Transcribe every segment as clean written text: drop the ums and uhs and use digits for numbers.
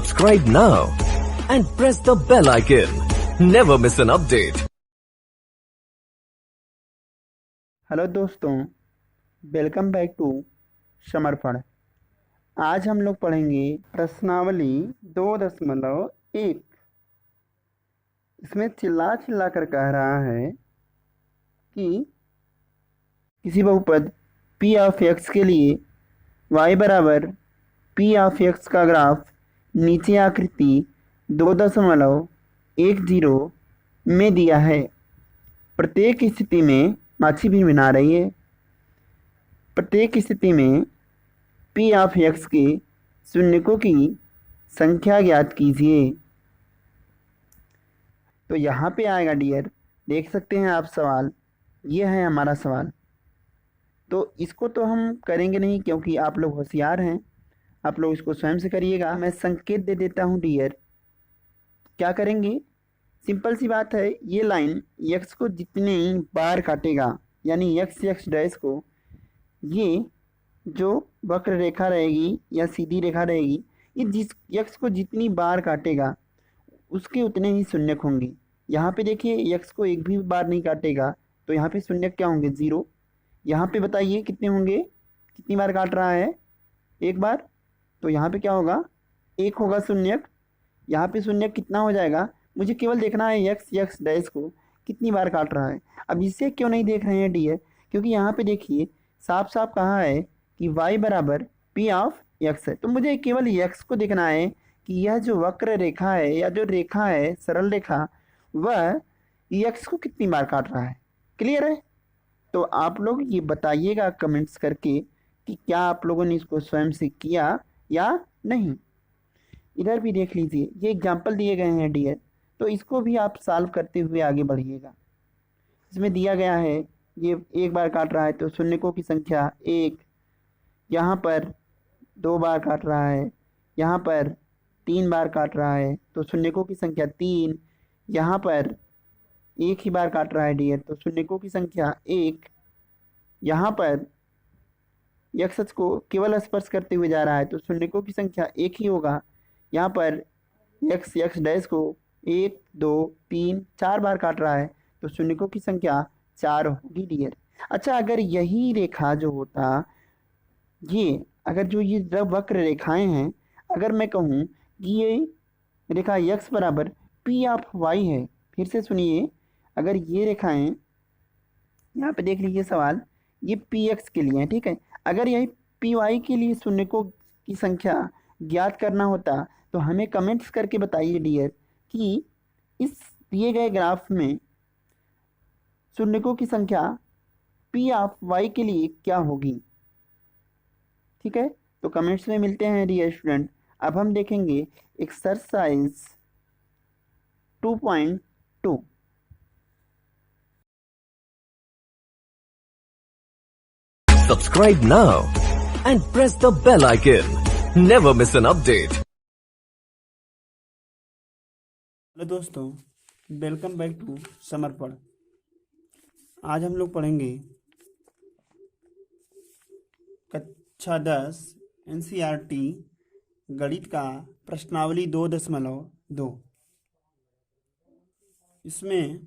Subscribe now and press the bell icon. Never miss an update. Hello दोस्तों, welcome back to समर्पण। आज हम लोग पढ़ेंगे प्रश्नावली 2.1। इसमें चिल्ला चिल्ला कर कह रहा है कि किसी बहुपद p ऑफ x के लिए y बराबर p ऑफ x का ग्राफ नीचे आकृति 2.10 में दिया है। प्रत्येक स्थिति में माछी भी बना रही है। प्रत्येक स्थिति में p ऑफ x के शून्यकों की संख्या ज्ञात कीजिए। तो यहाँ पे आएगा डियर, देख सकते हैं आप सवाल, ये है हमारा सवाल। तो इसको तो हम करेंगे नहीं क्योंकि आप लोग होशियार हैं, आप लोग इसको स्वयं से करिएगा। मैं संकेत दे देता हूँ डियर। क्या करेंगे, सिंपल सी बात है, ये लाइन x को जितने बार काटेगा, यानी x डैश को, ये जो वक्र रेखा रहेगी या सीधी रेखा रहेगी, ये जिस x को जितनी बार काटेगा उसके उतने ही शून्यक होंगे। यहाँ पे देखिए x को एक भी बार नहीं काटेगा तो यहाँ पे शून्यक क्या होंगे, 0। यहाँ पे बताइए कितने होंगे, कितनी बार काट रहा है, एक बार, तो यहाँ पे क्या होगा, 1 होगा शून्यक। यहाँ पे शून्यक कितना हो जाएगा, मुझे केवल देखना है x डैश को कितनी बार काट रहा है। अब इसे क्यों नहीं देख रहे हैं डियर, क्योंकि यहाँ पे देखिए साफ साफ कहा है कि y बराबर p ऑफ x है। तो मुझे केवल x को देखना है कि यह जो वक्र रेखा है या जो रेखा है, सरल रेखा, वह x को कितनी बार काट रहा है। क्लियर है? तो आप लोग ये बताइएगा कमेंट्स करके कि क्या आप लोगों ने इसको स्वयं से किया या नहीं। इधर भी देख लीजिए, ये एग्जाम्पल दिए गए हैं डियर, तो इसको भी आप सॉल्व करते हुए आगे बढ़िएगा। इसमें दिया गया है ये एक बार काट रहा है तो शून्यकों की संख्या 1, यहाँ पर 2 बार काट रहा है, यहाँ पर 3 बार काट रहा है तो शून्यकों की संख्या 3, यहाँ पर 1 ही बार काट रहा है डियर तो शून्यकों की संख्या 1, यहाँ पर x को केवल स्पर्श करते हुए जा रहा है तो शून्यकों की संख्या 1 ही होगा। यहाँ पर x डैश को 1 2 3 4 बार काट रहा है तो शून्यकों की संख्या 4 होगी डियर। अच्छा, अगर यही रेखा जो होता, ये अगर जो ये वक्र रेखाएं हैं, अगर मैं कहूँ कि ये रेखा x बराबर p ऑफ y है, फिर से सुनिए, अगर ये रेखाएं, यहाँ पे देख लीजिए सवाल, ये px के लिए है, ठीक है। अगर यही py के लिए शून्यकों की संख्या ज्ञात करना होता तो हमें कमेंट्स करके बताइए डियर कि इस दिए गए ग्राफ में शून्यकों की संख्या p ऑफ y के लिए क्या होगी। ठीक है, तो कमेंट्स में मिलते हैं डियर स्टूडेंट। अब हम देखेंगे exercise 2.2। Subscribe now and press the bell icon. Never miss an update. Hello दोस्तों, वेलकम बैक टू समर्पण। आज हम लोग पढ़ेंगे कक्षा 10 NCERT गणित का प्रश्नावली 2.2। इसमें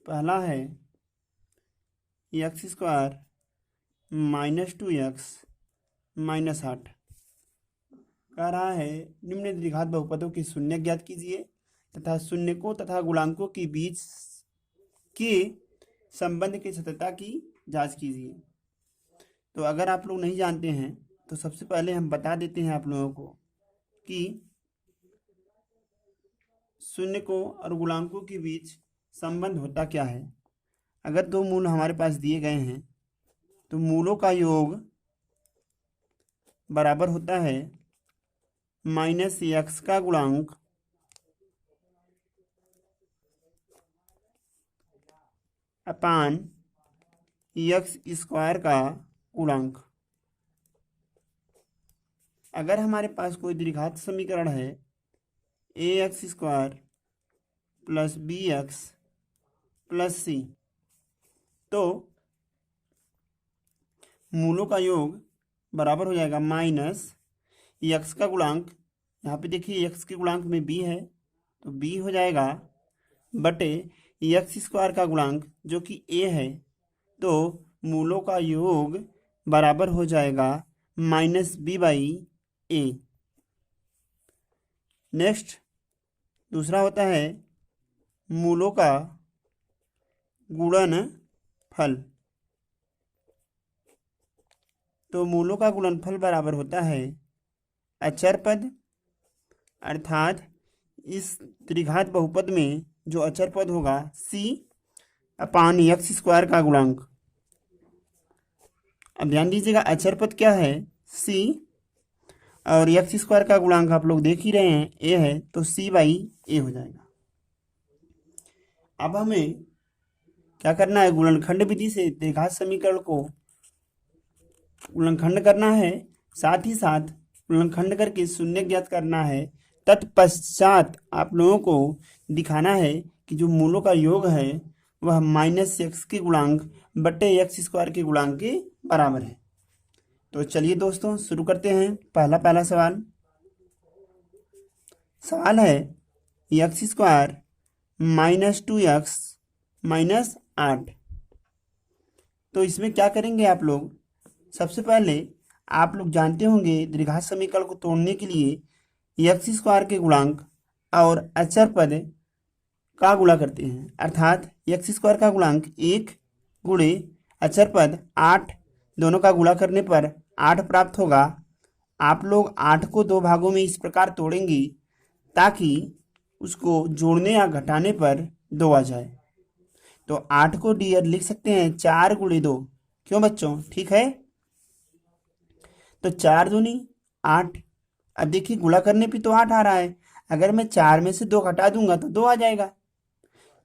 पहला है x² -2x -8। कह रहा है निम्न द्विघात बहुपदों की शून्य ज्ञात कीजिए तथा शून्यकों तथा गुणांकों के बीच के संबंध की सत्यता की जांच कीजिए। तो अगर आप लोग नहीं जानते हैं तो सबसे पहले हम बता देते हैं आप लोगों को कि शून्यकों और गुणांकों के बीच संबंध होता क्या है। अगर दो मूल हमारे पास दिए गए हैं तो मूलों का योग बराबर होता है -x का गुणांक अपान x² का गुणांक। अगर हमारे पास कोई द्विघात समीकरण है ax² + bx + c, तो मूलों का योग बराबर हो जाएगा यक्स का गुणांक, यहाँ पे देखिए यक्स के गुणांक में बी है तो बी हो जाएगा, बटे यक्स स्क्वायर का गुणांक जो कि ए है, तो मूलों का योग बराबर हो जाएगा minus b by a. Next दूसरा होता है मूलों का गुणनफल। तो मूलों का गुणनफल बराबर होता है अचर पद, अर्थात इस त्रिघात बहुपद में जो अचर पद होगा सी अपान यक्स स्क्वायर का गुणांक। अब ध्यान दीजिएगा अचर पद क्या है सी, और यक्स स्क्वायर का गुणांक आप लोग देख ही रहे हैं ए है, तो सी बाई ए हो जाएगा। अब हमें क्या करना है, गुणनखंड विधि से त्रिघात समीकरण को गुणनखंड करना है, साथ ही साथ गुणनखंड करके शून्य ज्ञात करना है। तत्पश्चात आप लोगों को दिखाना है कि जो मूलों का योग है वह माइनस एक्स के गुणांक बटे एक्स स्क्वायर के गुणांक के बराबर है। तो चलिए दोस्तों शुरू करते हैं। पहला सवाल है x square minus 2x minus 8। तो इसमें क्या करेंगे आप लोग, सबसे पहले आप लोग जानते होंगे द्विघात समीकरण को तोड़ने के लिए एक्स स्क्वायर के गुणांक और अचर पद का गुणा करते हैं, अर्थात एक्स स्क्वायर का गुणांक 1 गुणे अचर पद 8, दोनों का गुणा करने पर 8 प्राप्त होगा। आप लोग 8 को दो भागों में इस प्रकार तोड़ेंगे ताकि उसको जोड़ने या घटाने पर 2 आ जाए। तो 8 को डियर लिख सकते हैं 4 गुणे 2, क्यों बच्चों, ठीक है। तो 4 दूनी 8। अब देखिए गुणा करने पे तो 8 आ रहा है, अगर मैं 4 में से 2 घटा दूंगा तो 2 आ जाएगा।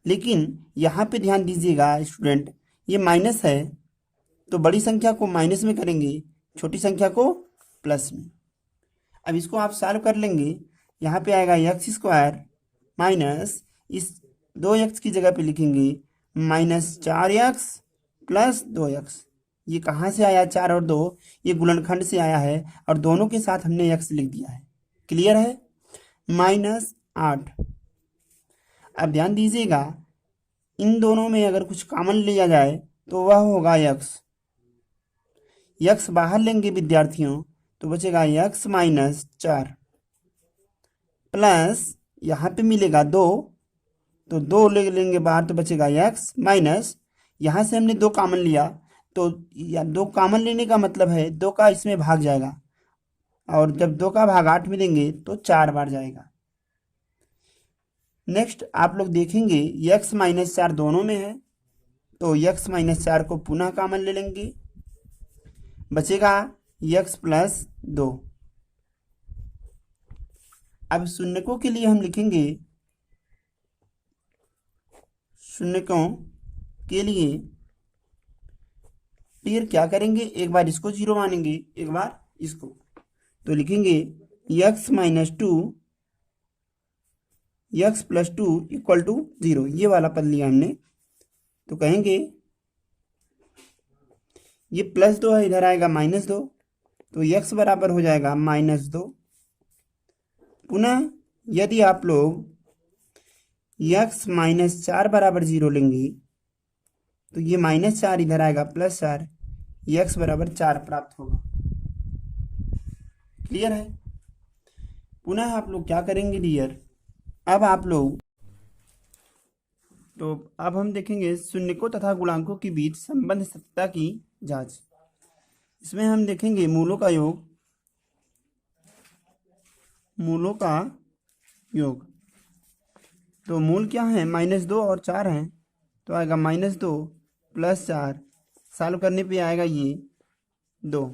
लेकिन यहाँ पे ध्यान दीजिएगा स्टूडेंट, ये माइनस है तो बड़ी संख्या को माइनस में करेंगे, छोटी संख्या को प्लस में। अब इसको आप सॉल्व कर लेंगे, यहाँ पे आएगा एक्स स्क्वायर माइनस इस 2x की जगह पे लिखेंगे माइनस 4x प्लस 2x। ये कहाँ से आया 4 और 2, ये गुणनखंड से आया है और दोनों के साथ हमने x लिख दिया है। क्लियर है, माइनस 8। अब ध्यान दीजिएगा इन दोनों में अगर कुछ कॉमन लिया जाए तो वह होगा x बाहर लेंगे विद्यार्थियों तो बचेगा x माइनस 4 प्लस यहाँ पे मिलेगा 2, तो 2 ले लेंगे बाहर तो बचेगा x माइनस, यहाँ से हमने 2 कॉमन लिया तो 2 कॉमन लेने का मतलब है 2 का इसमें भाग जाएगा, और जब 2 का भाग 8 में देंगे तो 4 बार जाएगा। नेक्स्ट आप लोग देखेंगे x माइनस 4 दोनों में है, तो x माइनस 4 को पुनः कॉमन ले लेंगे, बचेगा x प्लस 2। अब शून्यकों के लिए हम लिखेंगे, शून्यकों के लिए फिर क्या करेंगे, एक बार इसको 0 मानेंगे एक बार इसको, तो लिखेंगे x minus 2 x plus 2 equal to 0। ये वाला पद लिया हमने, तो कहेंगे ये प्लस 2 है, इधर आएगा माइनस 2, तो x बराबर हो जाएगा माइनस 2। पुनः यदि आप लोग x माइनस 4 बराबर 0 लेंगे तो ये माइनस 4 इधर आएगा प्लस 4, x बराबर 4 प्राप्त होगा। क्लियर है। पुनः आप लोग क्या करेंगे डियर, अब आप लोग तो अब हम देखेंगे शून्यकों तथा गुणांकों के बीच संबंध सत्यता की जांच। इसमें हम देखेंगे मूलों का योग, मूलों का योग। तो मूल क्या है, माइनस 2 और 4 हैं, तो आएगा माइनस 2 प्लस 4, सॉल्व करने पे आएगा ये 2।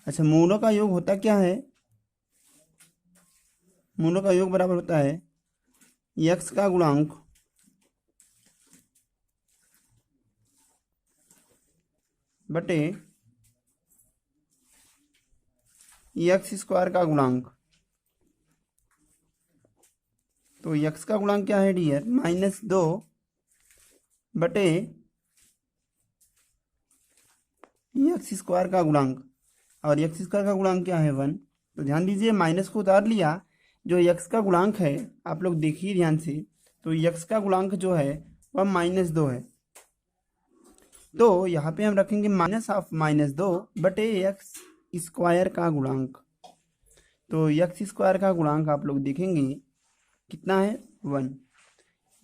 अच्छा, मूलों का योग होता क्या है, मूलों का योग बराबर होता है x का गुणांक बटे एक्स स्क्वायर का गुणांक। तो x का गुणांक क्या है डियर, माइनस 2 बटे एक्स स्क्वायर का गुणांक, और एक्स स्क्वायर का गुणांक क्या है 1। तो ध्यान दीजिए माइनस को उतार लिया, जो एक्स का गुणांक है आप लोग देखिए ध्यान से, तो एक्स का गुणांक जो है वह -2 है। तो यहाँ पे हम रखेंगे माइनस ऑफ -2 बटे एक्स स्क्वायर का गुणांक। तो एक्स स्क्वायर का गुणांक आप लोग देखेंगे कितना है 1।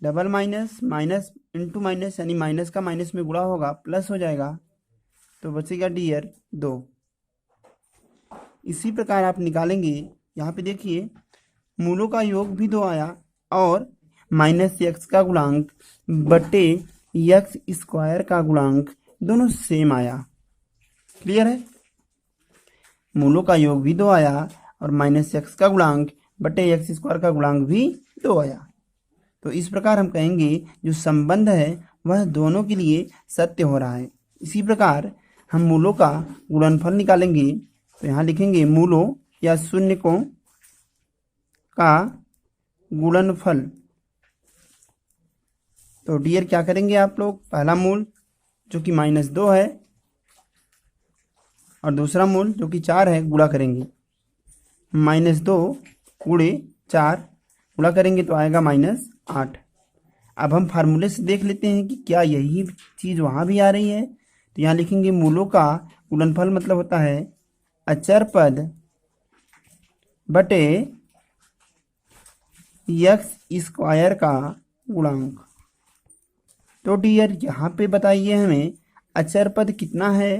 Double minus minus into minus यानी माइनस का माइनस में गुणा होगा प्लस हो जाएगा, तो बचेगा डियर 2। इसी प्रकार आप निकालेंगे, यहाँ पे देखिए मूलों का योग भी 2 आया और माइनस एक्स का गुणांक बटे एक्स स्क्वायर का गुणांक दोनों सेम आया। क्लियर है, मूलों का योग भी 2 आया और माइनस एक्स का गुणांक बटे एक्स स्क्वायर का गुणांक भी 2 आया। तो इस प्रकार हम कहेंगे जो संबंध है वह दोनों के लिए सत्य हो रहा है। इसी प्रकार हम मूलों का गुणनफल निकालेंगे, तो यहाँ लिखेंगे मूलों या शून्यकों का गुणनफल। तो डियर क्या करेंगे आप लोग, पहला मूल जो कि -2 है और दूसरा मूल जो कि 4 है गुणा करेंगे। -2 गुणे 4 गुणा करेंगे तो आएगा -8। अब हम फार्मूले से देख लेते हैं कि क्या यही चीज़ वहाँ भी आ रही है। तो यहाँ लिखेंगे मूलों का गुणनफल मतलब होता है अचर पद बटे एक्स स्क्वायर का गुणांक। तो डियर यहाँ पे बताइए हमें अचर पद कितना है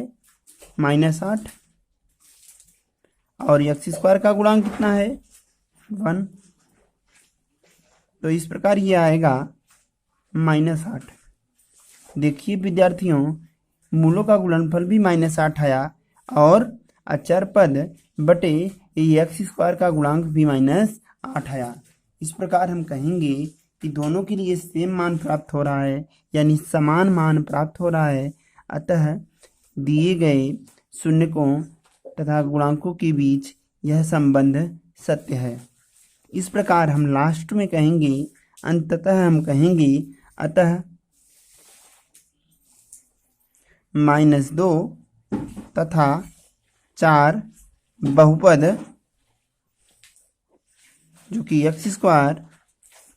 -8 और एक्स स्क्वायर का गुणांक कितना है 1। तो इस प्रकार ये आएगा -8। देखिए विद्यार्थियों मूलों का गुणनफल भी -8 आया और अचर पद बटे एक्स स्क्वायर का गुणांक भी -8 आया। इस प्रकार हम कहेंगे कि दोनों के लिए सेम मान प्राप्त हो रहा है यानी समान मान प्राप्त हो रहा है। अतः दिए गए शून्यकों तथा गुणांकों के बीच यह संबंध सत्य है। इस प्रकार हम लास्ट में कहेंगे, अंततः हम कहेंगे अतः -2 तथा 4 बहुपद जो कि एक्स स्क्वायर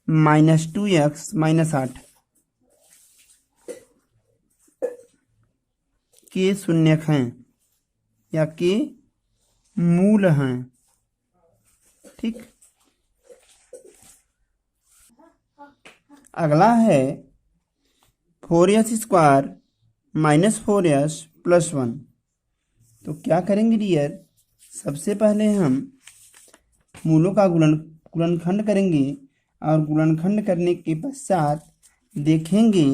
-2x -8 के शून्यक हैं या के मूल हैं। ठीक, अगला है 4s स्क्वायर -4s + 1। तो क्या करेंगे डियर, सबसे पहले हम मूलों का गुणनखंड करेंगे और गुणनखंड करने के पश्चात देखेंगे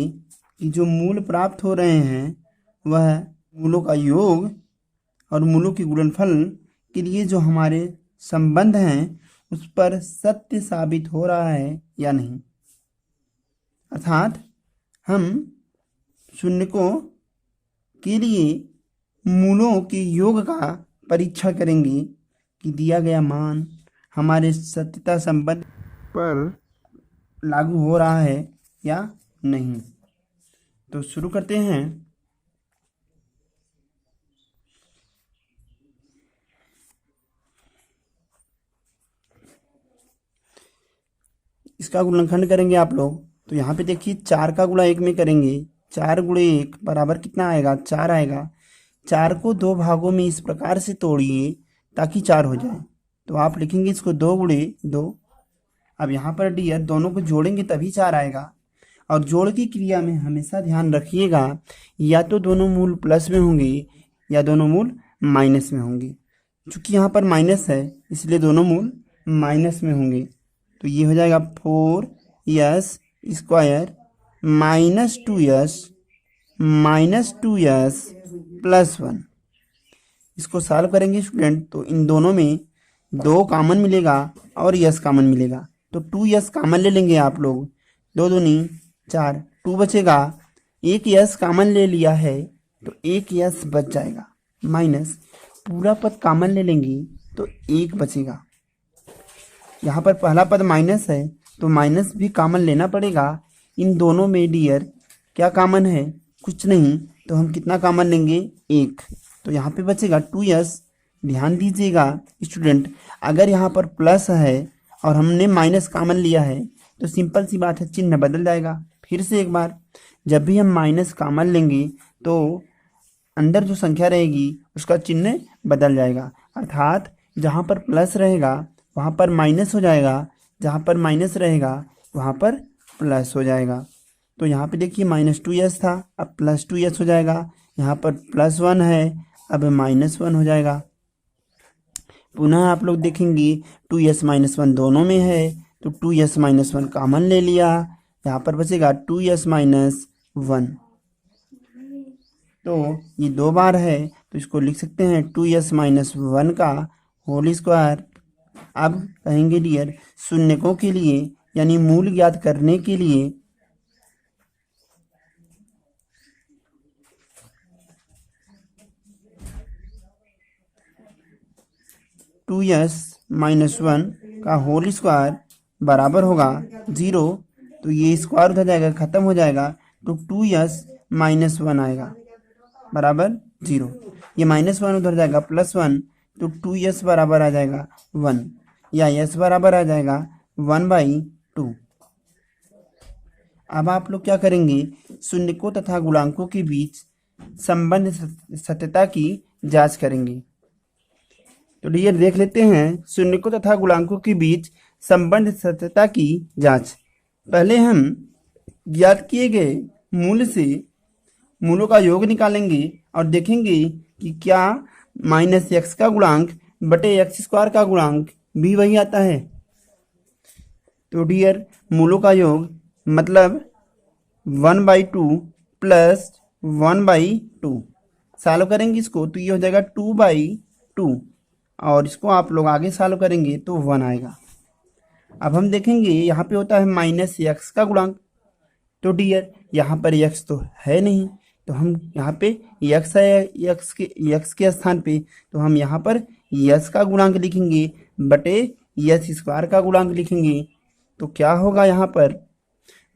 कि जो मूल प्राप्त हो रहे हैं वह मूलों का योग और मूलों के गुणनफल के लिए जो हमारे संबंध हैं उस पर सत्य साबित हो रहा है या नहीं। अर्थात हम शून्यकों के लिए मूलों के योग का परीक्षण करेंगे कि दिया गया मान हमारे सत्यता संबंध पर लागू हो रहा है या नहीं। तो शुरू करते हैं। इसका गुणनखंड करेंगे आप लोग, तो यहाँ पे देखिए 4 का गुणा 1 में करेंगे, 4 गुणे 1 बराबर कितना आएगा 4 आएगा। 4 को 2 भागों में इस प्रकार से तोड़िए ताकि 4 हो जाए। तो आप लिखेंगे इसको 2 गुणे 2। अब यहाँ पर डियर दोनों को जोड़ेंगे तभी 4 आएगा। और जोड़ की क्रिया में हमेशा ध्यान रखिएगा या तो दोनों मूल प्लस में होंगे या दोनों मूल माइनस में होंगे। चूँकि यहाँ पर माइनस है इसलिए दोनों मूल माइनस में होंगे। तो ये हो जाएगा 4s स्क्वायर -2s + 1। इसको सॉल्व करेंगे स्टूडेंट, तो इन दोनों में 2 कॉमन मिलेगा और यस कॉमन मिलेगा। तो 2s कॉमन ले लेंगे आप लोग, 2 दूनी 4, 2 बचेगा। 1 यस कॉमन ले लिया है तो 1 यस बच जाएगा, माइनस पूरा पद कॉमन ले लेंगे तो 1 बचेगा। यहाँ पर पहला पद माइनस है तो माइनस भी कॉमन लेना पड़ेगा। इन दोनों में डियर क्या कॉमन है, कुछ नहीं, तो हम कितना कॉमन लेंगे 1। तो यहाँ पे बचेगा 2s ध्यान दीजिएगा स्टूडेंट, अगर यहाँ पर प्लस है और हमने माइनस कॉमन लिया है तो सिंपल सी बात है, चिन्ह बदल जाएगा। फिर से एक बार, जब भी हम माइनस कॉमन लेंगे तो अंदर जो संख्या रहेगी उसका चिन्ह बदल जाएगा, अर्थात जहाँ पर प्लस रहेगा वहाँ पर माइनस हो जाएगा, जहाँ पर माइनस रहेगा वहाँ पर प्लस हो जाएगा। तो यहाँ पे देखिए -2s था, अब +2s हो जाएगा। यहाँ पर +1 है, अब -1 हो जाएगा। पुनः आप लोग देखेंगे 2s - 1 दोनों में है, तो 2s - 1 कॉमन ले लिया, यहाँ पर बचेगा 2s - 1। तो ये दो बार है तो इसको लिख सकते हैं 2s - 1 का होल स्क्वायर। अब कहेंगे डियर, शून्यकों के लिए यानी मूल ज्ञात करने के लिए 2s - 1 का होल स्क्वायर बराबर होगा 0। तो ये स्क्वायर उधर जाएगा, खत्म हो जाएगा, तो 2s - 1 आएगा बराबर 0। ये -1 उधर जाएगा, +1, तो 2s बराबर आ जाएगा 1, या s बराबर आ जाएगा 1/2। अब आप लोग क्या करेंगे, शून्यकों तथा गुणांकों के बीच संबंध सत्यता की जांच करेंगे। तो डियर देख लेते हैं शून्यकों तथा गुणांकों के बीच संबंध सत्यता की जांच। पहले हम ज्ञात किए गए मूल से मूलों का योग निकालेंगे और देखेंगे कि क्या -x का गुणांक बटे x² का गुणांक भी वही आता है। तो डियर मूलों का योग मतलब 1/2 प्लस 1/2, सॉल्व करेंगे इसको तो ये हो जाएगा 2/2, और इसको आप लोग आगे सॉल्व करेंगे तो 1 आएगा। अब हम देखेंगे यहाँ पे होता है -x का गुणांक, तो डियर यहाँ पर x तो है नहीं, तो हम यहाँ पे x है, x के स्थान पे तो हम यहाँ पर s का गुणांक लिखेंगे बटे s² का गुणांक लिखेंगे। तो क्या होगा यहाँ पर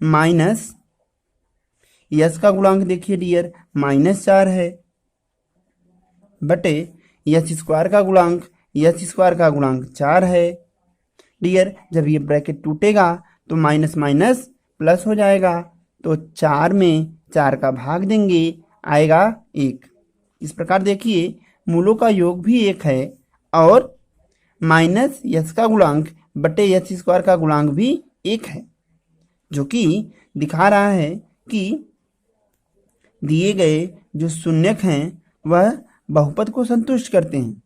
माइनस s का गुणांक देखिए डियर -4 है बटे s² का गुणांक, s² का गुणांक 4 है। डियर जब ये ब्रैकेट टूटेगा तो माइनस माइनस प्लस हो जाएगा, तो 4 में 4 का भाग देंगे, आएगा 1। इस प्रकार देखिए मूलों का योग भी 1 है और -s का गुणांक बटे s² का गुणांक भी 1 है, जो कि दिखा रहा है कि दिए गए जो शून्यक हैं वह बहुपद को संतुष्ट करते हैं।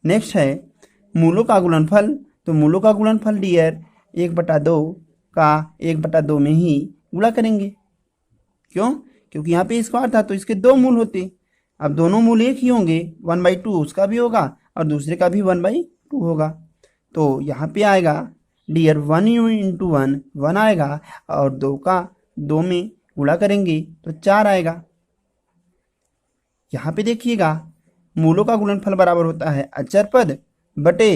नेक्स्ट है मूलों का गुणनफल। तो मूलों का गुणनफल डियर 1/2 का 1/2 में ही गुणा करेंगे। क्यों? क्योंकि यहाँ पे स्क्वायर था तो इसके 2 मूल होते, अब दोनों मूल एक ही होंगे, 1/2 उसका भी होगा और दूसरे का भी 1/2 होगा। तो यहाँ पे आएगा डियर 1 × 1 1 आएगा, और 2 का 2 में गुणा करेंगे तो 4 आएगा। यहाँ पे देखिएगा मूलों का गुणनफल बराबर होता है अचर पद बटे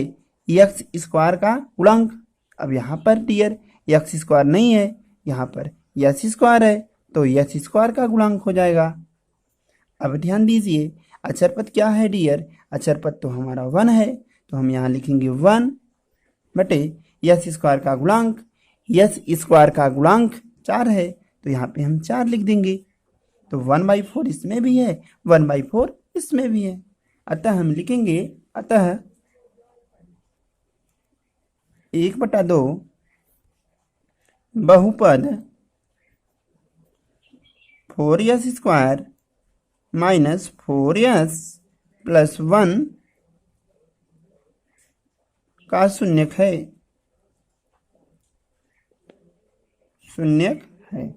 x² का गुणांक। अब यहाँ पर डियर x² नहीं है, यहाँ पर s² है, तो s² का गुणांक हो जाएगा। अब ध्यान दीजिए अचर पद क्या है डियर, अचर पद तो हमारा 1 है, तो हम यहाँ लिखेंगे 1 बटे s² का गुणांक, s² का गुणांक 4 है, तो यहाँ पे हम 4 लिख देंगे। तो 1/4 इसमें भी है, 1/4 इसमें भी है, अतः हम लिखेंगे अतः 1/2 बहुपद 4s² - 4s + 1 का शून्यक है, शून्यक है।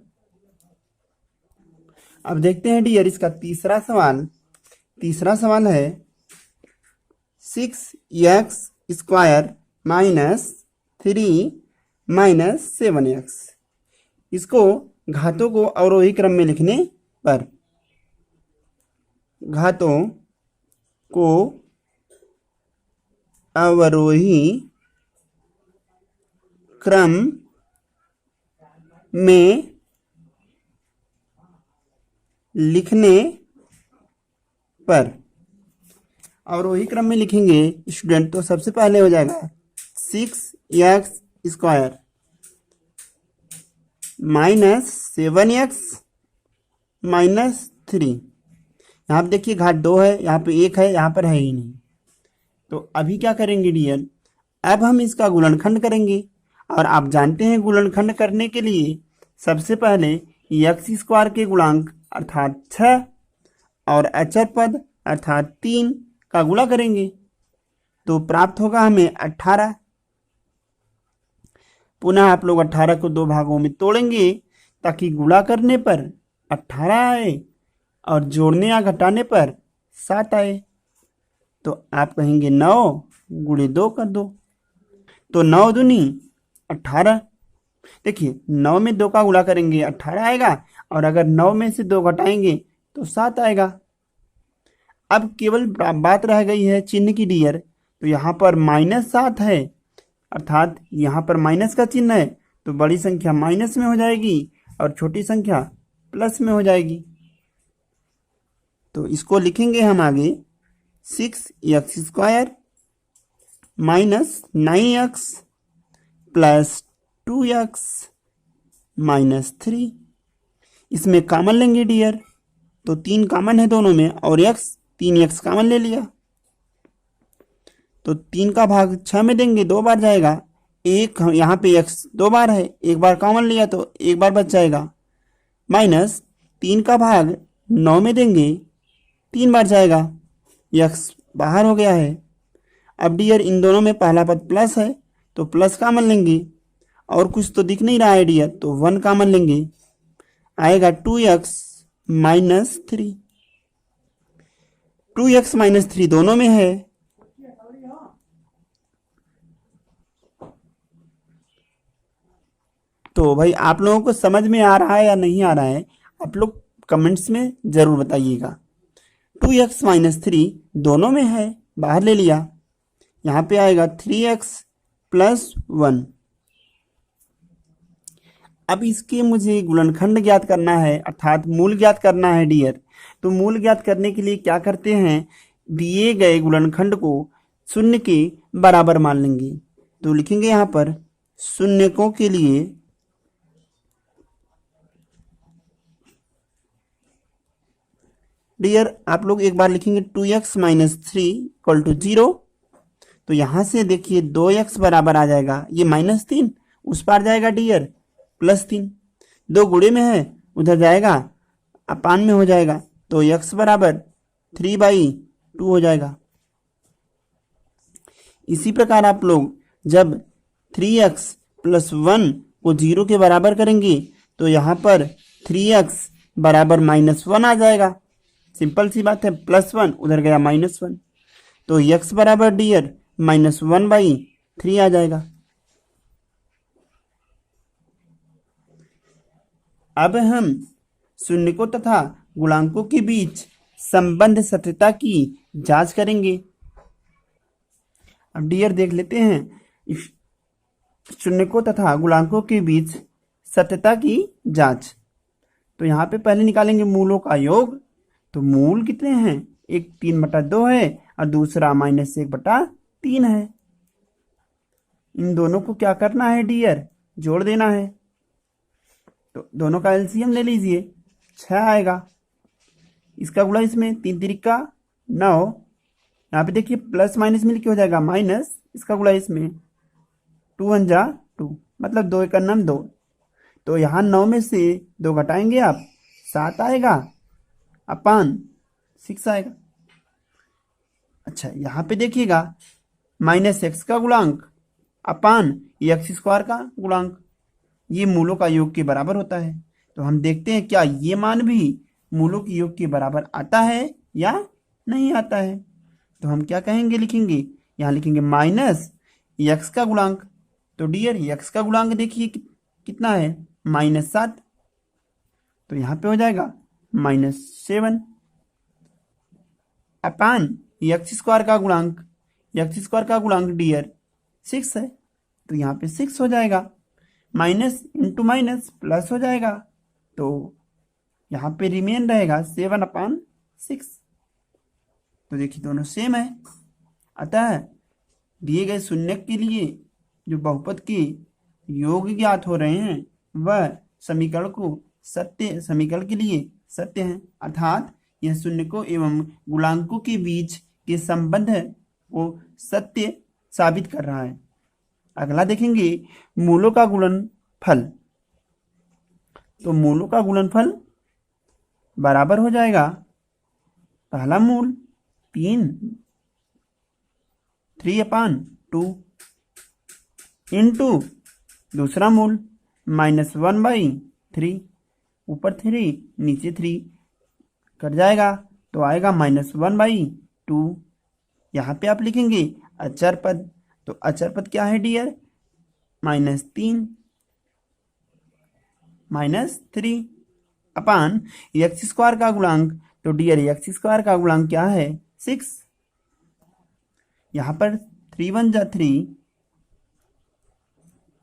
अब देखते हैं डियर इसका तीसरा सवाल। तीसरा सवाल है 6x² - 3 - 7x। इसको घातों को अवरोही क्रम में लिखने पर, घातों को अवरोही क्रम में लिखने पर और वही क्रम में लिखेंगे स्टूडेंट। तो सबसे पहले हो जाएगा 6x² माइनस 7x-3। यहाँ पे देखिए घात 2 है, यहाँ पे 1 है, यहाँ पर है ही नहीं। तो अभी क्या करेंगे डियर, अब हम इसका गुणनखंड करेंगे। और आप जानते हैं गुणनखंड करने के लिए सबसे पहले x² के गुणांक अर्थात 6 और अचर पद अर्थात 3 का गुणा करेंगे तो प्राप्त होगा हमें 18। पुनः आप लोग 18 को 2 भागों में तोड़ेंगे ताकि गुणा करने पर 18 आए और जोड़ने या घटाने पर 7 आए। तो आप कहेंगे 9 गुणे 2 कर दो, तो 9 दूनी 18। देखिए 9 में 2 का गुणा करेंगे 18 आएगा, और अगर 9 में से 2 घटाएंगे तो 7 आएगा। अब केवल बात रह गई है चिन्ह की डियर। तो यहाँ पर -7 है, अर्थात यहाँ पर माइनस का चिन्ह है, तो बड़ी संख्या माइनस में हो जाएगी और छोटी संख्या प्लस में हो जाएगी। तो इसको लिखेंगे हम आगे 6x² minus 9x plus 2x minus 3। इसमें कॉमन लेंगे डियर, तो 3 कॉमन है दोनों में, और x 3x कॉमन ले लिया तो 3 का भाग 6 में देंगे, 2 बार जाएगा। एक यहाँ पे x 2 बार है, 1 बार कॉमन लिया तो 1 बार बच जाएगा। माइनस 3 का भाग 9 में देंगे, 3 बार जाएगा, x बाहर हो गया है। अब डियर इन दोनों में पहला पद प्लस है तो प्लस कॉमन लेंगे, और कुछ तो दिख नहीं रहा है डियर, तो 1 कॉमन लेंगे, आएगा 2x माइनस 3। 2x माइनस 3 दोनों में है, तो भाई आप लोगों को समझ में आ रहा है या नहीं आ रहा है, आप लोग कमेंट्स में जरूर बताइएगा। 2x माइनस 3 दोनों में है, बाहर ले लिया, यहाँ पे आएगा 3x प्लस 1। अब इसके मुझे गुणनखंड ज्ञात करना है, अर्थात मूल ज्ञात करना है डियर। तो मूल ज्ञात करने के लिए क्या करते हैं, दिए गए गुणनखंड को शून्य के बराबर मान लेंगे। तो लिखेंगे यहाँ पर शून्यकों के लिए डियर आप लोग एक बार लिखेंगे 2x माइनस 3 इक्वल टू 0। तो यहां से देखिए 2x बराबर आ जाएगा, ये -3 उस पार जाएगा डियर +3, 2 गुणे में है उधर जाएगा अपान में हो जाएगा, तो x बराबर 3/2 हो जाएगा। इसी प्रकार आप लोग जब 3x प्लस 1 को 0 के बराबर करेंगे तो यहाँ पर 3x बराबर -1 आ जाएगा। सिंपल सी बात है, +1 उधर गया -1, तो x बराबर डियर -1/3 आ जाएगा। अब हम शून्यकों तथा गुणांकों के बीच संबंध सत्यता की जांच करेंगे। अब डियर देख लेते हैं शून्यकों तथा गुणांकों के बीच सत्यता की जांच। तो यहाँ पे पहले निकालेंगे मूलों का योग। तो मूल कितने हैं, एक 3/2 है और दूसरा -1/3 है। इन दोनों को क्या करना है डियर, जोड़ देना है। तो दोनों का एलसीएम ले लीजिए, 6 आएगा। इसका गुणा इसमें 3 तिरिका 9, यहाँ पे देखिए प्लस माइनस मिलके हो जाएगा माइनस, इसका गुणा इसमें 2 1 जा 2, मतलब 2 1 9 2। तो यहाँ 9 में से 2 घटाएंगे आप, 7 आएगा अपान 6 आएगा। अच्छा यहाँ पे देखिएगा -x का गुणांक अपान x² का गुणांक, ये मूलों का योग के बराबर होता है। तो हम देखते हैं क्या ये मान भी मूलों के योग के बराबर आता है या नहीं आता है। तो हम क्या कहेंगे, लिखेंगे यहाँ लिखेंगे -x का गुणांक। तो डियर x का गुणांक देखिए कितना है, -7, तो यहाँ पे हो जाएगा -7 अपान x² का गुणांक, x² का गुणांक डियर 6 है, तो यहाँ पे 6 हो जाएगा, माइनस इंटू माइनस प्लस हो जाएगा, तो यहाँ पे रिमेन रहेगा 7/6। तो देखिए दोनों सेम है। अतः दिए गए शून्य के लिए जो बहुपद के योग ज्ञात हो रहे हैं वह समीकरण के लिए सत्य है, अर्थात यह शून्यकों एवं गुणांकों के बीच के संबंध को सत्य साबित कर रहा है। अगला देखेंगे मूलों का गुणनफल। तो मूलों का गुणनफल बराबर हो जाएगा पहला मूल 3/2 इंटू दूसरा मूल -1/3, ऊपर 3 नीचे 3 कट जाएगा तो आएगा -1/2। यहाँ पे आप लिखेंगे अचर पद। तो अचर पद क्या है डियर? -3 -3 अपान एक्स स्क्वायर का गुणांक। तो डियर एक्स स्क्वायर का गुणांक क्या है? 6। यहाँ पर 3 1 जा 3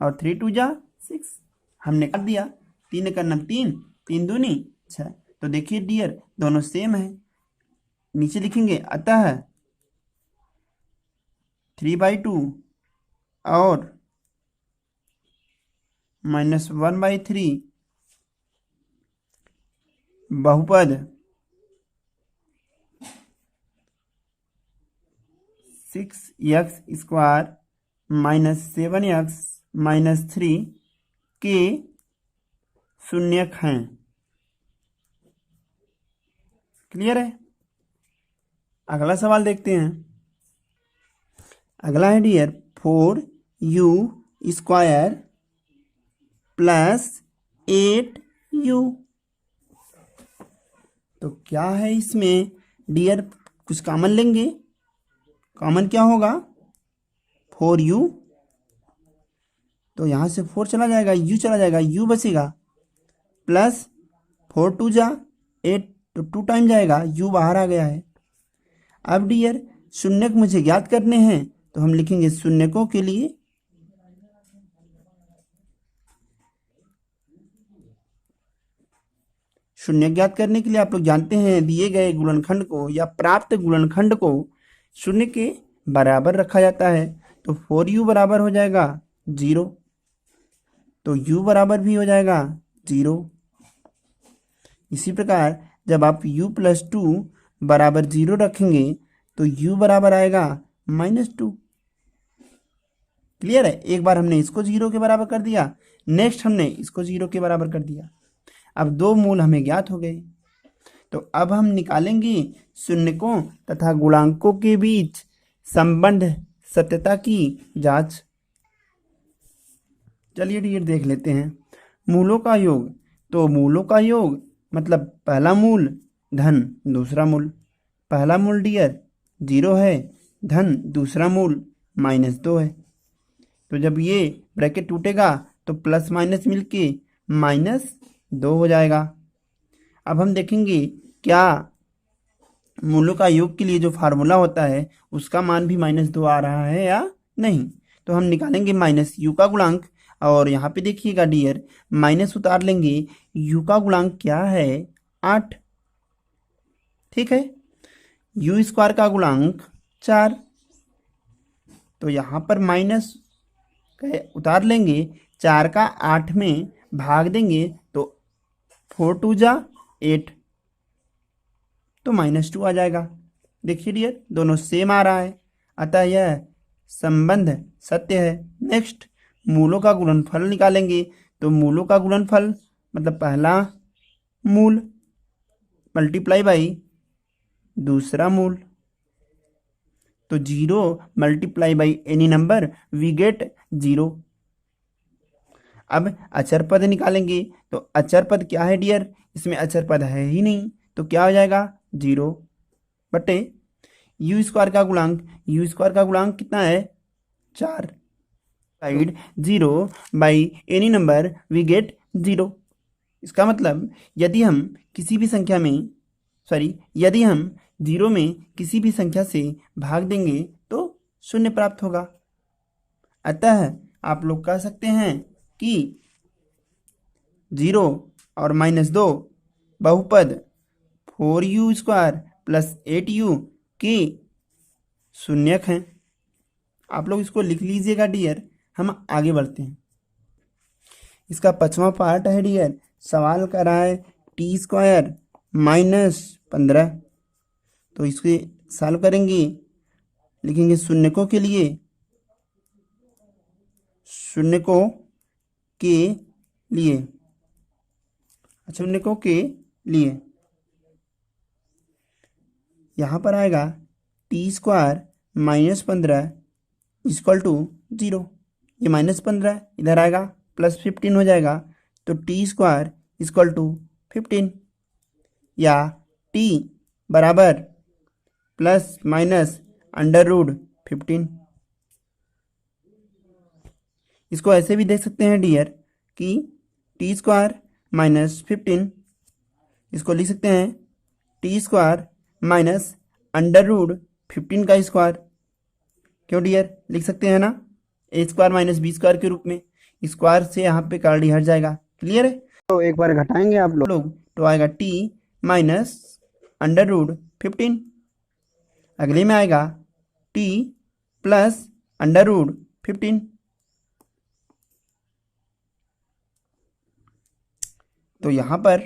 और 3 2 जा 6 हमने कर दिया। 3 का 3, 3 दूनी 6। तो देखिए डियर दोनों सेम है। नीचे लिखेंगे अतः 3/2 और -1/3 बहुपद 6x² -7x - 3 के शून्यक हैं। क्लियर है? अगला सवाल देखते हैं। अगला है डियर 4u² + 8u। तो क्या है इसमें डियर? कुछ कॉमन लेंगे। कॉमन क्या होगा? 4u। तो यहाँ से 4 चला जाएगा, u चला जाएगा, u बचेगा प्लस 4 2 जा 8, तो 2 टाइम जाएगा, u बाहर आ गया है। अब डियर शून्यक मुझे ज्ञात करने हैं तो हम लिखेंगे शून्यकों के लिए शून्य ज्ञात करने के लिए आप लोग जानते हैं दिए गए गुणनखंड को या प्राप्त गुणनखंड को शून्य के बराबर रखा जाता है। तो 4u बराबर हो जाएगा 0, तो u बराबर भी हो जाएगा 0। इसी प्रकार जब आप u + 2 बराबर 0 रखेंगे तो u बराबर आएगा -2। क्लियर है? एक बार हमने इसको 0 के बराबर कर दिया, नेक्स्ट हमने इसको 0 के बराबर कर दिया। अब 2 मूल हमें ज्ञात हो गए। तो अब हम निकालेंगे शून्यकों तथा गुणांकों के बीच संबंध सत्यता की जांच। चलिए डियर देख लेते हैं मूलों का योग। तो मूलों का योग मतलब पहला मूल धन दूसरा मूल। पहला मूल डियर 0 है, धन दूसरा मूल -2 है। तो जब ये ब्रैकेट टूटेगा तो प्लस माइनस मिलके -2 हो जाएगा। अब हम देखेंगे क्या मूलों का योग के लिए जो फार्मूला होता है उसका मान भी -2 आ रहा है या नहीं। तो हम निकालेंगे -u का गुणांक, और यहाँ पे देखिएगा डियर माइनस उतार लेंगे। u का गुणांक क्या है? 8। ठीक है। u² का गुणांक 4। तो यहाँ पर माइनस उतार लेंगे, 4 का 8 में भाग देंगे तो 4 2 जा 8, तो -2 आ जाएगा। देखिए डियर दोनों सेम आ रहा है, अतः यह संबंध सत्य है। नेक्स्ट मूलों का गुणनफल निकालेंगे। तो मूलों का गुणनफल मतलब पहला मूल मल्टीप्लाई बाई दूसरा मूल। तो 0 multiply by any number we get 0। अब अचर पद निकालेंगे। तो अचर पद क्या है डियर? इसमें अचर पद है ही नहीं, तो क्या हो जाएगा? 0 बटे u² का गुणांक। u² का गुणांक कितना है? 4। Side 0 by any number we get 0। इसका मतलब यदि हम किसी भी संख्या में यदि हम 0 में किसी भी संख्या से भाग देंगे तो 0 प्राप्त होगा। अतः आप लोग कह सकते हैं कि 0 और -2 बहुपद 4u² + 8u के शून्यक हैं। आप लोग इसको लिख लीजिएगा डियर। हम आगे बढ़ते हैं। इसका 5वां पार्ट है डियर, सवाल कर रहा है t² -15। तो इसके सॉल्व करेंगे, लिखेंगे शून्यकों के लिए, शून्यकों के लिए, अच्छा शून्यकों के लिए यहाँ पर आएगा t² -15 = 0। ये -15 इधर आएगा, +15 हो जाएगा, तो t² = 15 या t बराबर ±√15। इसको ऐसे भी देख सकते हैं डियर कि t² -15, इसको लिख सकते हैं t² -√15 का स्क्वायर। क्यों डियर, लिख सकते हैं ना, a² - b² के रूप में। स्क्वायर से यहाँ पे कर्ली हट जाएगा। क्लियर है? तो एक बार घटाएंगे आप लोग तो आएगा t -√15। अगले में आएगा t +√15। तो यहाँ पर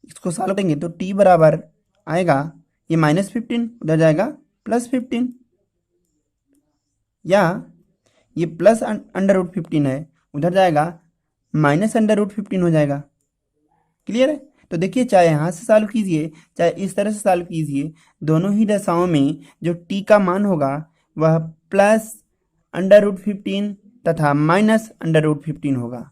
इसको सॉल्व करेंगे तो t बराबर आएगा, ये -15 उधर जाएगा +15, या ये +√15 है, उधर जाएगा -√15 हो जाएगा। क्लियर है? तो देखिए, चाहे यहाँ से सॉल्व कीजिए चाहे इस तरह से सॉल्व कीजिए, दोनों ही दशाओं में जो t का मान होगा वह +√15 तथा -√15 होगा।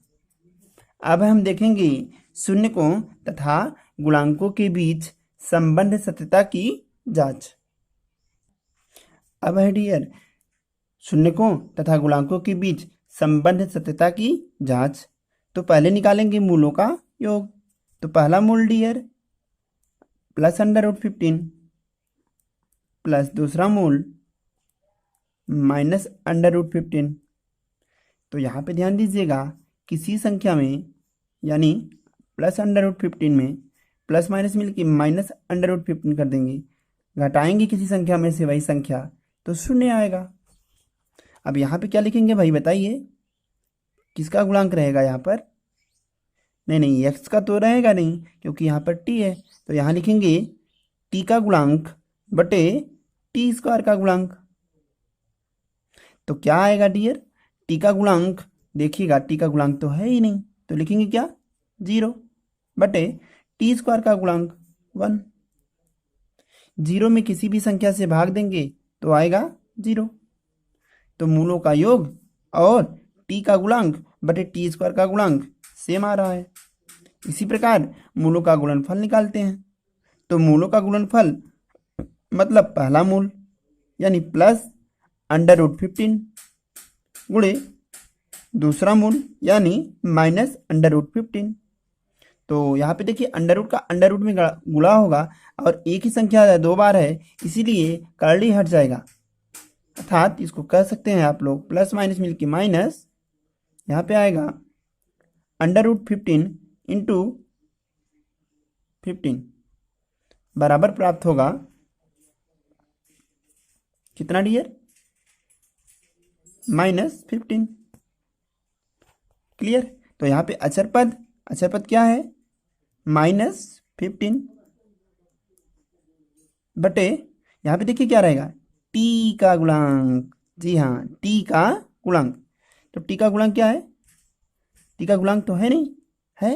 अब हम देखेंगे शून्यकों तथा गुणांकों के बीच संबंध सत्यता की जांच। अब है डियर शून्यकों तथा गुणांकों के बीच संबंध सत्यता की जांच। तो पहले निकालेंगे मूलों का योग। तो पहला मूल डियर +√15 प्लस दूसरा मूल -√15। तो यहाँ पे ध्यान दीजिएगा, किसी संख्या में यानी +√15 में प्लस माइनस मिलके -√15 कर देंगे, घटाएंगे किसी संख्या में से वही संख्या तो शून्य आएगा। अब यहाँ पे क्या लिखेंगे भाई बताइए, किसका गुणांक रहेगा यहाँ पर? नहीं, x का तो रहेगा नहीं, क्योंकि यहाँ पर t है। तो यहाँ लिखेंगे t का गुणांक बटे t² का गुणांक। तो क्या आएगा डियर, t का गुणांक, देखिएगा t का गुणांक तो है ही नहीं, तो लिखेंगे क्या, 0 बटे t² का गुणांक 1। 0 में किसी भी संख्या से भाग देंगे तो आएगा 0। तो मूलों का योग और t का गुणांक बटे t² का गुणांक सेम आ रहा है। इसी प्रकार मूलों का गुणनफल निकालते हैं। तो मूलों का गुणनफल मतलब पहला मूल यानी +√15 गुणे दूसरा मूल यानी -√15। तो यहाँ पे देखिए अंडर का अंडर में गुणा होगा और एक ही संख्या 2 बार है, इसीलिए कर्ली हट जाएगा। अर्थात इसको कह सकते हैं आप लोग प्लस माइनस मिलके माइनस, यहाँ पे आएगा √15 × 15 बराबर प्राप्त होगा कितना डियर, -15। क्लियर? तो यहाँ पे अचर पद क्या है, -15 बटे यहाँ पे देखिए क्या रहेगा, t का गुणांक। जी हाँ, t का गुणांक। तो t का गुणांक क्या है, t का गुणांक तो है नहीं, है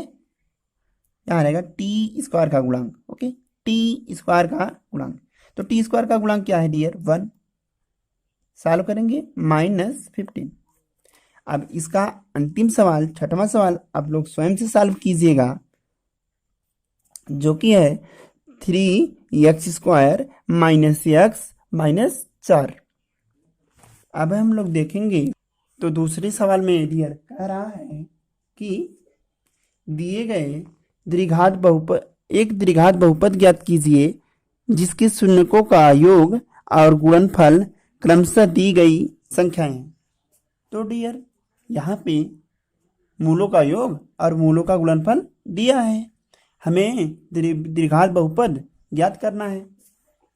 यहाँ रहेगा t² का गुणांक। ओके, t² का गुणांक। तो t² का गुणांक क्या है डियर, 1। सॉल्व करेंगे -15। अब इसका अंतिम सवाल, छठवां सवाल आप लोग स्वयं से सॉल्व कीजिएगा, जो कि है 3x² - x - 4। अब हम लोग देखेंगे तो दूसरे सवाल में डियर कह रहा है कि दिए गए एक द्विघात बहुपद ज्ञात कीजिए जिसके शून्यकों का योग और गुणनफल क्रमशः दी गई संख्याएं हैं। तो डियर यहाँ पे मूलों का योग और मूलों का गुणनफल दिया है, हमें द्विघात बहुपद ज्ञात करना है।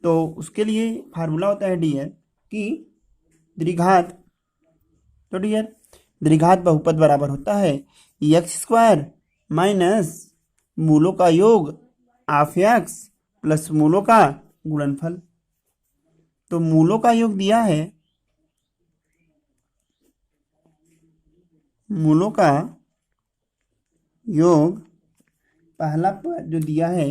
तो उसके लिए फार्मूला होता है डियर कि द्विघात, तो डियर द्विघात बहुपद बराबर होता है एक्स स्क्वायर माइनस मूलों का योग ऑफ एक्स प्लस मूलों का गुणनफल। तो मूलों का योग दिया है, मूलों का योग पहला जो दिया है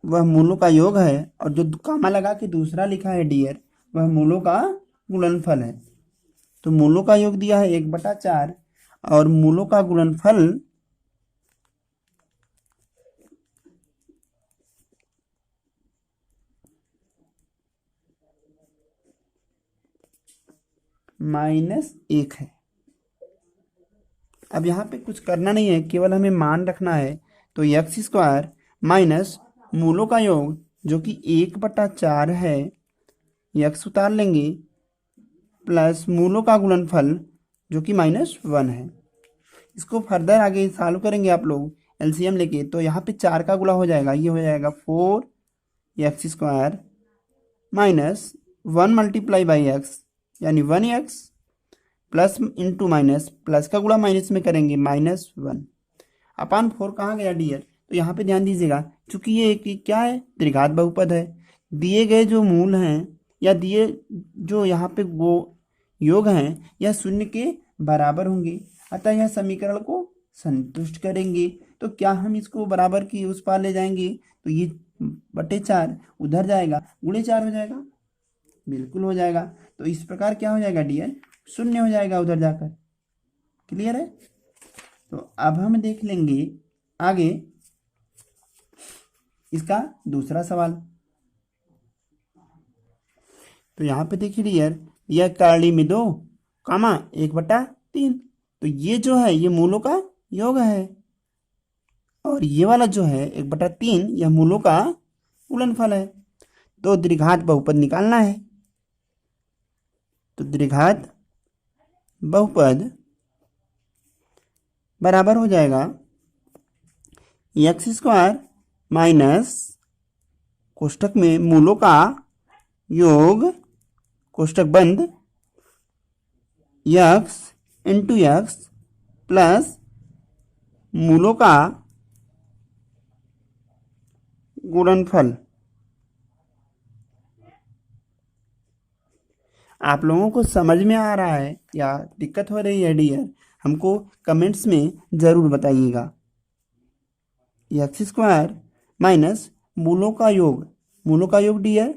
वह मूलों का योग है, और जो कामा लगा के दूसरा लिखा है डियर वह मूलों का गुणनफल है। तो मूलों का योग दिया है 1/4 और मूलों का गुणनफल -1 है। अब यहाँ पे कुछ करना नहीं है, केवल हमें मान रखना है। तो एक्स स्क्वायर माइनस मूलों का योग जो कि 1/4 है, एक्स उतार लेंगे, प्लस मूलों का गुणनफल जो कि -1 है। इसको फर्दर आगे सॉल्व करेंगे आप लोग एलसीएम लेके, तो यहाँ पे 4 का गुणा हो जाएगा, ये हो जाएगा 4x² minus 1 multiply by x यानी 1x plus into minus, plus का गुणा माइनस में करेंगे -1 अपान 4 कहाँ गया डियर। तो यहाँ पे ध्यान दीजिएगा, चूंकि ये क्या है, त्रिघात बहुपद है, दिए गए जो मूल हैं या दिए जो यहाँ पे वो योग हैं यह शून्य के बराबर होंगे, अतः यह समीकरण को संतुष्ट करेंगे। तो क्या हम इसको बराबर की उस पार ले जाएंगे, तो ये /4 उधर जाएगा, ×4 हो जाएगा, बिल्कुल हो जाएगा। तो इस प्रकार क्या हो जाएगा डियर, शून्य हो जाएगा उधर जाकर। क्लियर है। तो अब हम देख लेंगे आगे इसका दूसरा सवाल। तो यहाँ पे देखिए डियर, यह कर्ली में 2 कामा 1/3, तो ये जो है ये मूलों का योग है, और ये वाला जो है 1/3 यह मूलों का गुणनफल है। तो द्विघात बहुपद निकालना है। तो द्विघात बहुपद बराबर हो जाएगा x² माइनस कोष्ठक में मूलों का योग कोष्ठक बंद x इंटू x प्लस मूलों का गुणनफल। आप लोगों को समझ में आ रहा है या दिक्कत हो रही है डियर, हमको कमेंट्स में ज़रूर बताइएगा। x² माइनस मूलों का योग डियर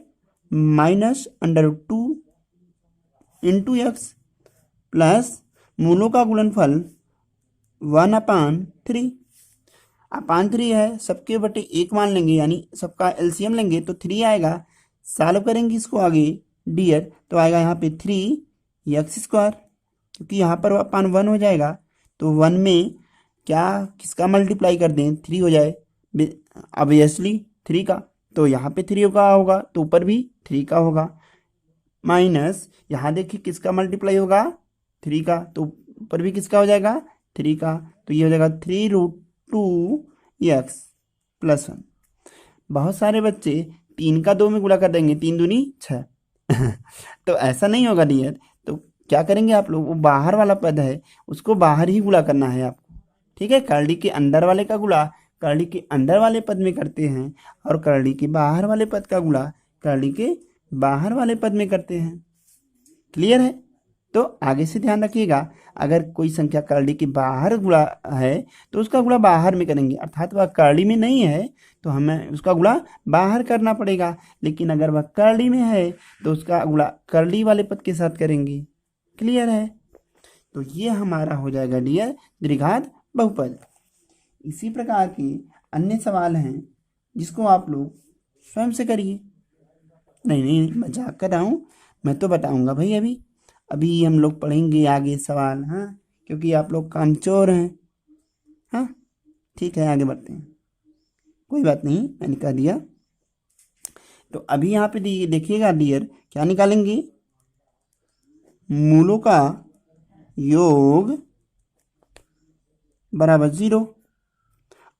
-√2 इंटू x प्लस मूलों का गुणनफल 1/3 है, सबके बटे 1 मान लेंगे यानी सबका एलसीएम लेंगे तो 3 आएगा। सॉल्व करेंगे इसको आगे डियर, तो आएगा यहाँ पे 3x², क्योंकि यहाँ पर अपान 1 हो जाएगा, तो 1 में क्या किसका मल्टीप्लाई कर दें, 3 हो जाए ऑब्वियसली 3 का, तो यहाँ पे 3 का होगा तो ऊपर भी 3 का होगा, माइनस यहाँ देखिए किसका मल्टीप्लाई होगा 3 का, तो ऊपर भी किसका हो जाएगा 3 का, तो ये हो जाएगा 3√2x प्लस 1। बहुत सारे बच्चे 3 का 2 में गुणा कर देंगे, 3 दूनी 6 तो ऐसा नहीं होगा डियर। तो क्या करेंगे आप लोग, वो बाहर वाला पद है उसको बाहर ही गुणा करना है आपको, ठीक है। करड़ी के अंदर वाले का गुणा करड़ी के अंदर वाले पद में करते हैं, और करड़ी के बाहर वाले पद का गुणा करड़ी के बाहर वाले पद में करते हैं। क्लियर है। तो आगे से ध्यान रखिएगा, अगर कोई संख्या करड़ी के बाहर गुणा है तो उसका गुणा बाहर में करेंगे, अर्थात वह करड़ी में नहीं है तो हमें उसका गुणा बाहर करना पड़ेगा, लेकिन अगर वह करड़ी में है तो उसका गुणा करड़ी वाले पद के साथ करेंगे। क्लियर है। तो ये हमारा हो जाएगा डियर द्विघात बहुपद। इसी प्रकार के अन्य सवाल हैं जिसको आप लोग स्वयं से करिए। नहीं मजाक कर रहा हूँ, मैं तो बताऊंगा भाई, अभी हम लोग पढ़ेंगे आगे सवाल, हाँ, क्योंकि आप लोग कामचोर हैं। हाँ ठीक है, आगे बढ़ते हैं, कोई बात नहीं, मैंने कह दिया। तो अभी यहाँ पे देखिएगा डियर, क्या निकालेंगे, मूलों का योग बराबर 0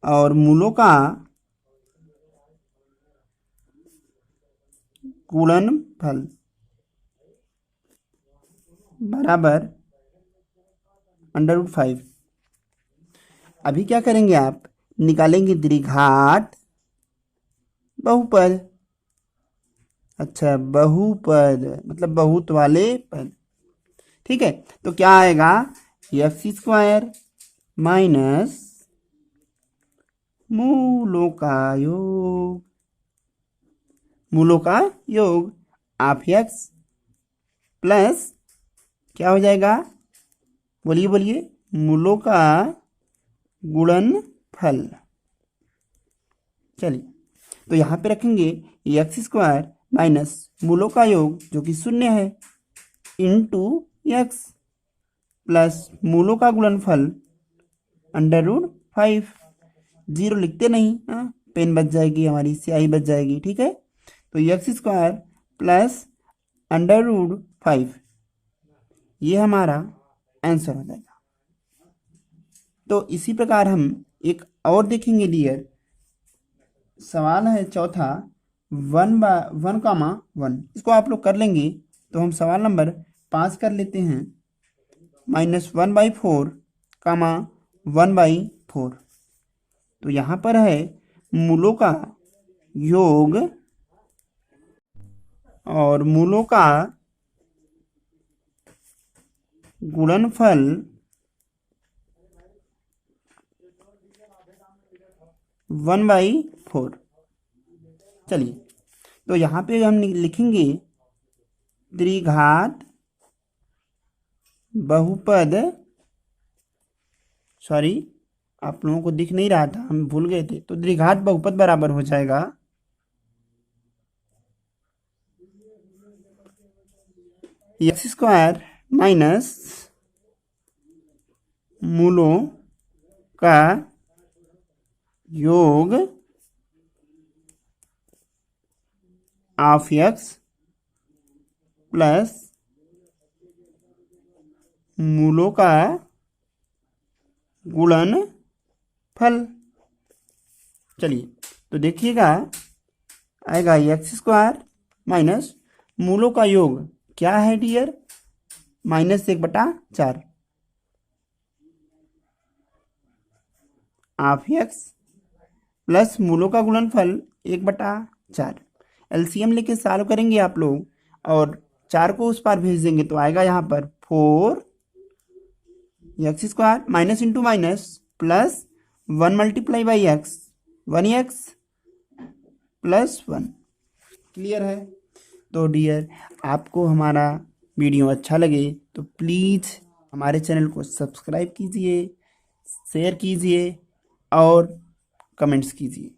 और मूलों का गुणनफल बराबर √5। अभी क्या करेंगे आप, निकालेंगे द्विघात बहुपद। अच्छा, बहुपद मतलब बहुत वाले पद। ठीक है, तो क्या आएगा, x² माइनस मूलों का योग, मूलों का योग ऑफ x प्लस क्या हो जाएगा, बोलिए बोलिए, मूलों का गुणनफल। चलिए, तो यहाँ पे रखेंगे x² माइनस मूलों का योग जो कि 0 है इंटू x प्लस मूलों का गुणनफल √5। 0 लिखते नहीं, पेन बच जाएगी, हमारी स्याही बच जाएगी। ठीक है, तो x² प्लस √5 ये हमारा आंसर हो जाएगा। तो इसी प्रकार हम एक और देखेंगे डियर, सवाल है चौथा 1/1, इसको आप लोग कर लेंगे। तो हम सवाल नंबर 5 कर लेते हैं, -1/4, 1/4। तो यहाँ पर है मूलों का योग और मूलों का गुणनफल 1/4। चलिए, तो यहाँ पे हम लिखेंगे द्विघात बहुपद, सॉरी आप लोगों को दिख नहीं रहा था, हम भूल गए थे। तो द्विघात बहुपद बराबर हो जाएगा x² माइनस मूलों का योग ऑफ x प्लस मूलों का गुणनफल। चलिए, तो देखिएगा आएगा x² माइनस मूलों का योग क्या है डियर, -1/4 ऑफ x प्लस मूलों का गुणनफल 1/4। एलसीएम लेके सॉल्व करेंगे आप लोग और 4 को उस पार भेज देंगे तो आएगा यहाँ पर 4 x² minus into minus plus 1 × x 1x plus 1। Clear है। तो डियर, आपको हमारा वीडियो अच्छा लगे तो प्लीज़ हमारे चैनल को सब्सक्राइब कीजिए, शेयर कीजिए और कमेंट्स कीजिए।